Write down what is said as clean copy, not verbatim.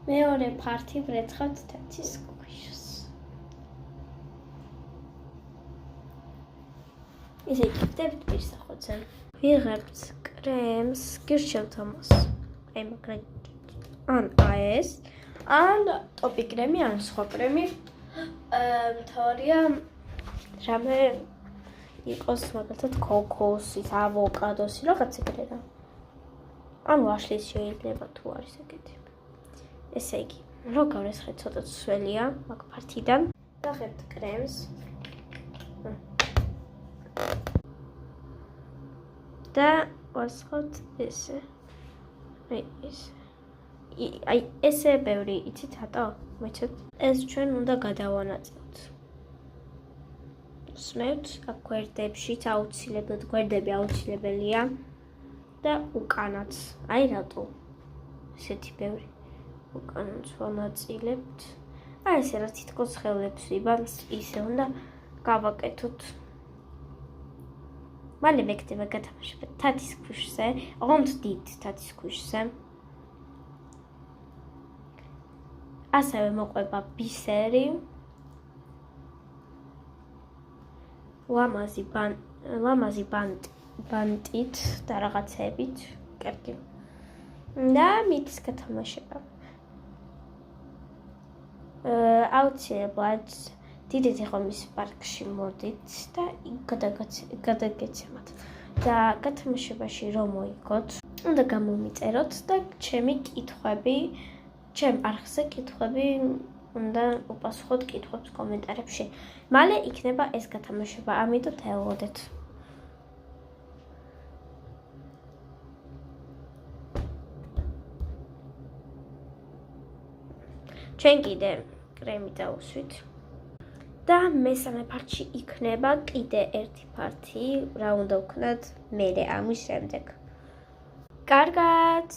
მეორე ფართი ვრეცხავთ თათის ქვიშს. ისე იქნებით პირსახოთზე. ვიღებთ კრემს, გირჩევთ ამას. აი მაგრამ ან ეს, ან ტოპი კრემი, ან სხვა კრემი. მთავარია რამე იყოს მაგალითად ქოქოსის, ავოკადოსი, რაღაც ეგრე რა. ან ვაშლის შეიძლება თუ არის ეგეთი. ესე იგი, რო გავრესხეთ ცოტა სველია მაგ ფართიდან. ვაღებთ კრემს. და ვასხავთ ესე. აი ესე ბევრი იცით რატო? მეცეთ. ეს ჩვენ უნდა გადავანაწილოთ. სმევთ, აქ გვერდებშიც აუცილებლად გვერდები აუცილებელია და უკანაც. აი რატო? ესეთი ბევრი. უკანაც ვანაწილებთ. აი ესე რა თითქოს ხელებს ვიბანს, ისე უნდა გავაკეთოთ. მალე მეკდება გათამაშება თათის ქვიშზე, ოღონდ დიდ თათის ქვიშზე. ასევე მოყვება ბისერი. ლამაზი ბანტით და რაღაცებით, კარგი. და მითის გათამაშება. აუცილებლად დიდეთი ხომის პარკში მოდით და გადაგეცემათ. და გათამაშებაში რომ მოიგოთ, უნდა გამომიწეროთ და ჩემი კითხვები, ჩემ არხზე კითხვები უნდა უპასუხოთ კითხვებს კომენტარებში. მალე იქნება ეს გათამაშება, ამიტომ დაელოდეთ. ჩვენ კიდე კრემი დავუსვით. და მესამე ფართში იქნება კიდე ერთი ფართი, რა უნდა ვქნათ მერე ამის შემდეგ. კარგად!